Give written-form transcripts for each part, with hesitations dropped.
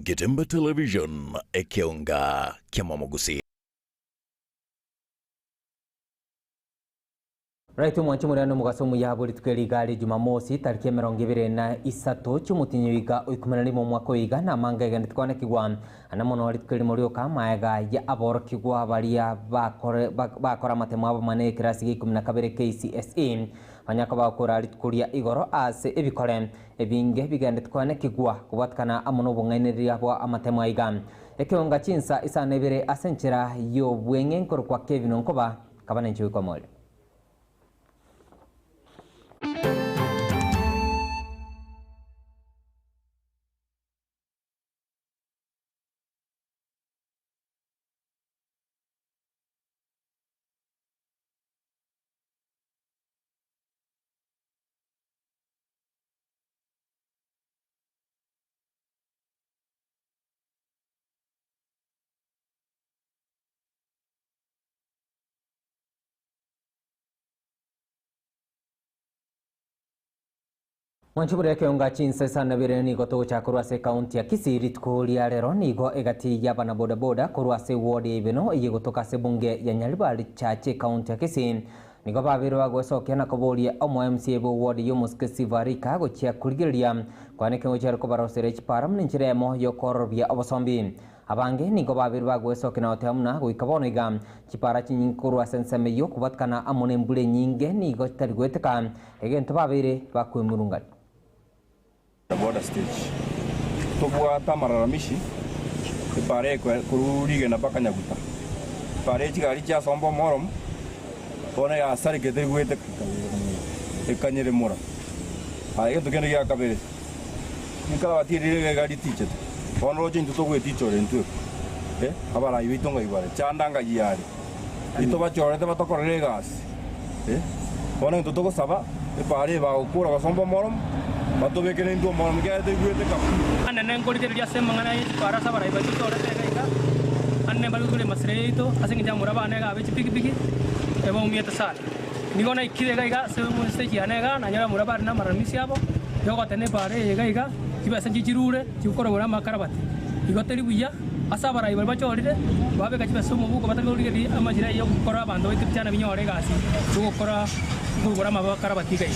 Getembe Television Ekeonga Kiamamogusi. Right mwanchi muriano mugasomu yaburi tukerigali Jumamosi tariki 23 cyumutinyi wiga uikumenani mu mwaka wiga na manga igandi twane kigwa anamono ari tukeri muri ka maega ya aboro kigwa baria bakora matemo abo mane kirasi 12 KCSE banyaka bakora ari tukuria igoro ase ebikore ebinge bigandi twane kigwa kubatkana amono bungaineri abo amatemo iga Ekeonga Chinsa Isano Ibere asenchera yo bwenge nkoro kwa Kevin Onkoba kabana nchiwe kwa mole. Mwanchibure Ekeonga Chinsa Isano Ibere ni goto cha kurwase county ya Kisii ritkulia rero nigo egati yabana boda boda kurwase ward ibeno iyegotoka se bunge ya Nyaribali chache county ya Kisii nigo babiro bagwesoke na koboria omo MCA bo ward yomuskesi varika gochia kurigiria kwaneke ngochero ko barosere chiparam ninchiremo yokorobia obosombi abange nigo babiro bagwesoke na otamuna goikaboniga chipara chinyinkuru asenseme yo kubatkana amone mbule nyinge nigo tarigweteka egento babire bakwemurunga border stage tobwa tamararamishi pare kurige na bakanyaguta pare chigari cha sombo morom ona ya sari gete gwete ekanyere mora ayo tugende ya kabere nikala watiri gari tiche ono roje ntuto gweti chore ntu abara yitonga ibare chandanga yari itoba chore te batokorere gas ona ntuto ko saba pare ba ukura basombo morom bato bekene ndo morom ga de gwete ka anene ngori te sema ngana para sabara iba chore te ga anne balu gule masreito asingi jamura bane ga bechi piki piki ebo umieta sala nigona ikire ga se mo stage anega na nyara mura bana maramisi abo yogo tene pare ga kibasa njirure chukoro gora makarabati igoteri buya asabara iba bachorire babe gachiba somo buko batagorire di amajira yo gukora bando itipchana binyore gasi gukora gukora makarabati gai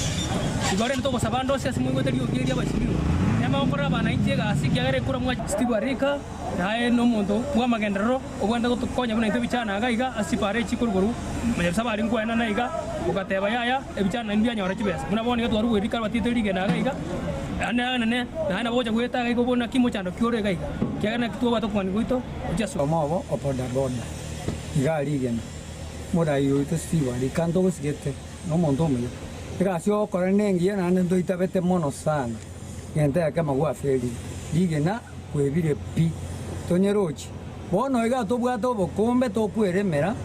igore nto sabando sia simu igoteri yogiria bashiriru nyama gukora bana ije gasi kyagere kura mwa stibarika nae no mundo mwa magendero ogwenda gutukonya buna itibchana gaiga asipare chikuruguru manya sabari nkwena na iga ukateba yaya ebichana nbya nyora chibesa muna boni gatwaru gwirika batiterige na gaiga anane na boja gweta gaigo bona kimo chando kyore gaiga kyagana kituwa batokwani gwito jaso omobo opoda bona igari igena mura yo to stiwari kanto gusigete no mondo me gracio korenengie na ndo itabete mono sana gente akama gwa feri igena kwebire pi tonyerochi bono iga to bwato bokombe to kweremera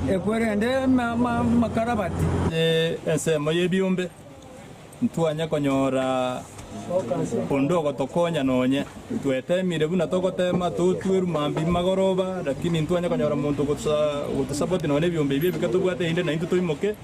ekwerende makarabati esemo yebiumbe ntwanya konyora Pondogo tokonya nonye twetemire buna tokotema tutwiru mambi magoroba lakini ntwanya kanyora muntu gutusapoti none byombe ibye bikatubwate inde na into toimoke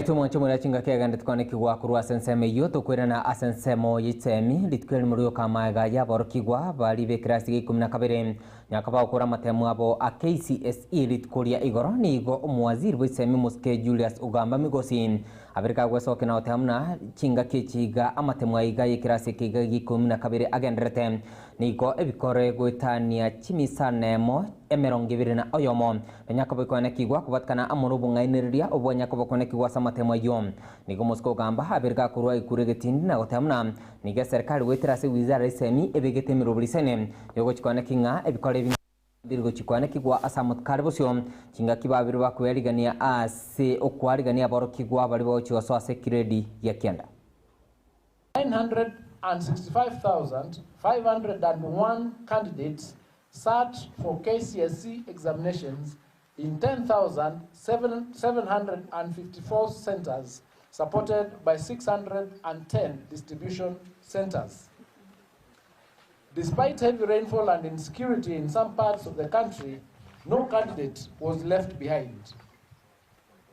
tumwanche muri achinga kegande tukone kigwa kurwa senseme yo tokwirana asensemo yitsemi litkeri muri okamaga ya borokigwa bali be krasi 12 nyakaba ukura matemu abo a KCSE litkuria igoro nigo omwaziri bwitsemi muske Julius Ugamba Migosin abirika gwesoke na otamna chinga kechiga amatemu aiga yekirasi kiga 12 agendrete nigo ebikore gwetania chimisanemo emerongibiri na oyomo nyakaba kone kigwa kubatkana amuru bungainiriria obwo nyakaba kone kigwa samatemo yo nigo musko gamba abirika kurwa ikuregetindi na otamna niga serikali wetirase wizara isemi ebegetemiro bulisene yogo chikone kinga ebikore birgo chikwane kigwa asamut karbosyo chinga kibabiri bakwerigania ase okwarigania baro kigwa bali bochi waso ase kiredi ya kenda 965,501 candidates sat for KCSE examinations in 10,754 centers supported by 610 distribution centers. Despite heavy rainfall and insecurity in some parts of the country, no candidate was left behind.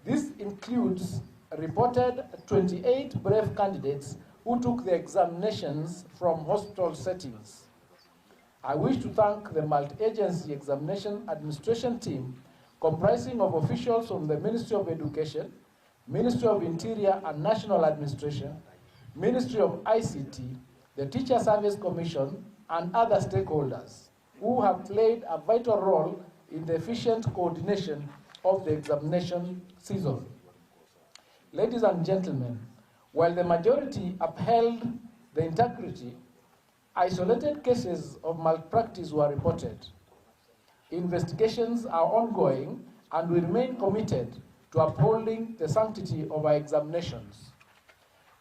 This includes reported 28 brave candidates who took the examinations from hospital settings. I wish to thank the multi-agency examination administration team comprising of officials from the Ministry of Education, Ministry of Interior and National Administration, Ministry of ICT, the Teacher Service Commission, and other stakeholders who have played a vital role in the efficient coordination of the examination season. Ladies and gentlemen, while the majority upheld the integrity, isolated cases of malpractice were reported. Investigations are ongoing and we remain committed to upholding the sanctity of our examinations.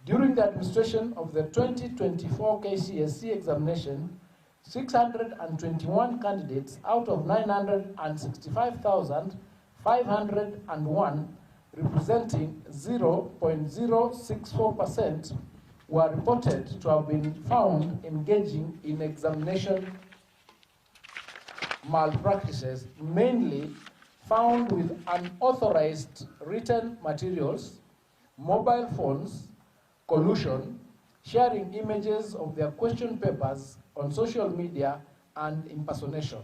During the administration of the 2024 KCSE examination, 621 candidates out of 965,501, representing 0.064%, were reported to have been found engaging in examination malpractices, mainly found with unauthorized written materials, mobile phones, collusion, sharing images of their question papers on social media, and impersonation.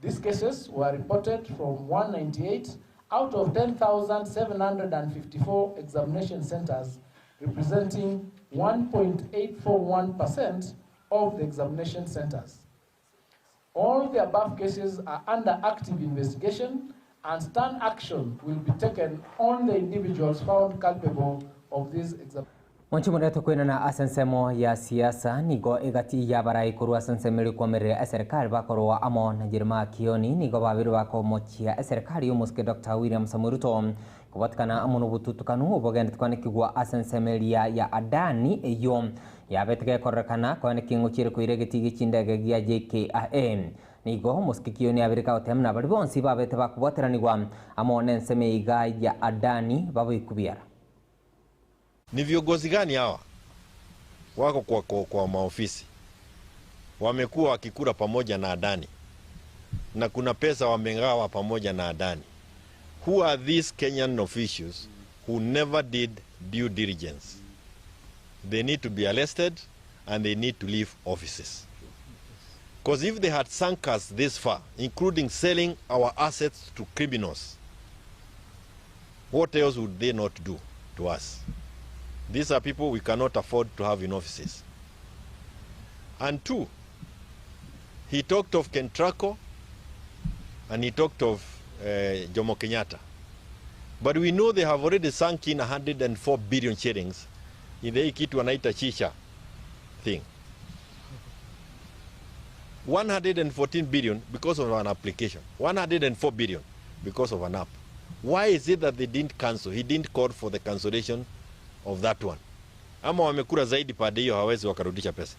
These cases were reported from 198 out of 10,754 examination centers, representing 1.841% of the examination centers. All the above cases are under active investigation and stern action will be taken on the individuals found culpable of these examinations. Wanchimurete kwina na asensemo ya siasa nigo igati ya barai kuru asensemeli kwa mere serikali bakorwa amo na jirma kioni nigo babiru bako mochia serikali umuske Dr. William Samuruto kubatkana amuno bututukanu obogende twane kigwa asensemeli ya adani eyo ya betege korrekana kwane kingo chire kuiregeti gichindege gya JKIA nigo muske kioni abirika otemna bari bonsi babete bakuboteranirwa amo nenseme iga ya adani babikubiara. Ni viongozi gani hawa wako kwa maofisi wamekuwa wakikula pamoja na Adani na kuna pesa wamengawa pamoja na Adani? Who are these Kenyan officials who never did due diligence? They need to be arrested and they need to leave offices. Because if they had sunk us this far, including selling our assets to criminals, what else would they not do to us? These are people we cannot afford to have in offices. And two, he talked of Kentraco and he talked of Jomo Kenyatta. But we know they have already sunk in 104 billion shillings in the kitu wanaita Chinsa thing. 114 billion because of an application. 104 billion because of an app. Why is it that they didn't cancel? He didn't call for the cancellation of that one. Ama wamekura zaidi pade hiyo hawezi wakarudisha pesa.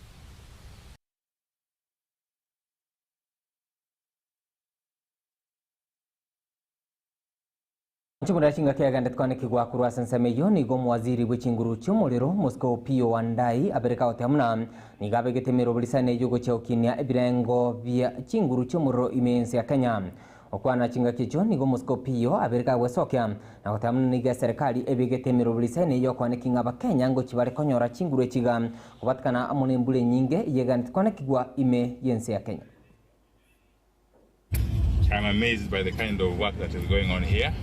Nchimura chinga kia gande tukane kigwa kurwa senseme yo nigo mwaziri wechinguru chumuliro Moscow Pio Wandai abereka otemna nigabe Getembe bulisane yugo chaukinia ebirengo via chinguru chumuro imensi ya Kenya. Okwana chinga kicho nigo Moscow Pio abereka wesokya na otemna niga serikali ebe Getembe bulisane yo kwane kinga ba Kenya ngo chibare konyora chinguru echiga kubatkana amone mbule nyinge yegande tukane kigwa ime yensi ya Kenya. I'm amazed by the kind of work that is going on here.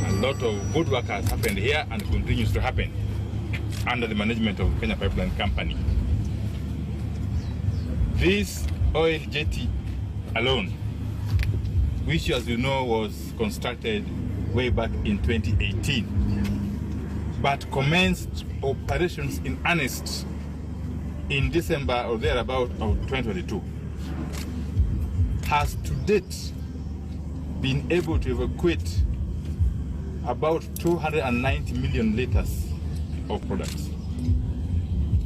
A lot of good work has happened here and continues to happen under the management of Kenya Pipeline Company. This oil jetty alone, which as you know was constructed way back in 2018, but commenced operations in earnest in December or thereabout of 2022, has to date been able to evacuate about 290 million liters of products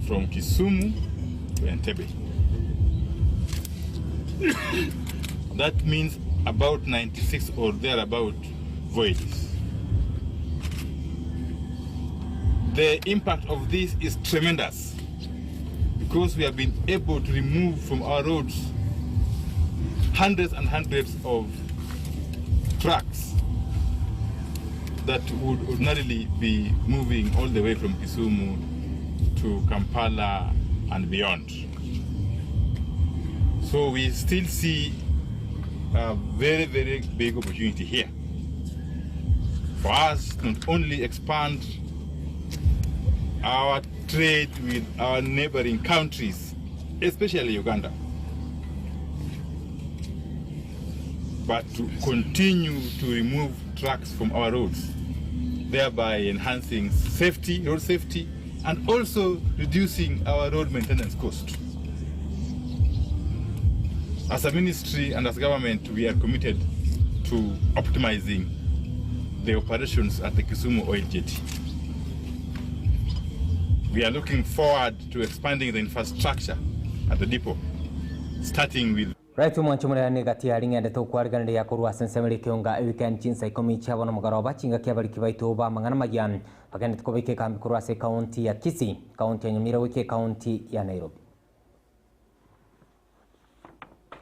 from Kisumu to Entebbe. That means about 96 or thereabout voyages. The impact of this is tremendous because we have been able to remove from our roads hundreds and hundreds of trucks that would ordinarily be moving all the way from Kisumu to Kampala and beyond. So we still see a very, very big opportunity here for us to not only expand our trade with our neighboring countries, especially Uganda, but to continue to remove trucks from our roads, thereby enhancing safety, road safety, and also reducing our road maintenance cost. As a ministry and as government, we are committed to optimizing the operations at the Kisumu oil jetty. We are looking forward to expanding the infrastructure at the depot, starting with Right mwanchumura ni gatiari ngende to kwarganire ya kurwa sensemeli Ekeonga weekend Chinsa ikomi chabo na mugaroba chinga kiabali kibaitu ba mangana magyan pagende tukobike kambi kurwa se county ya Kisii, county ya Nyamira wiki county ya Nairobi.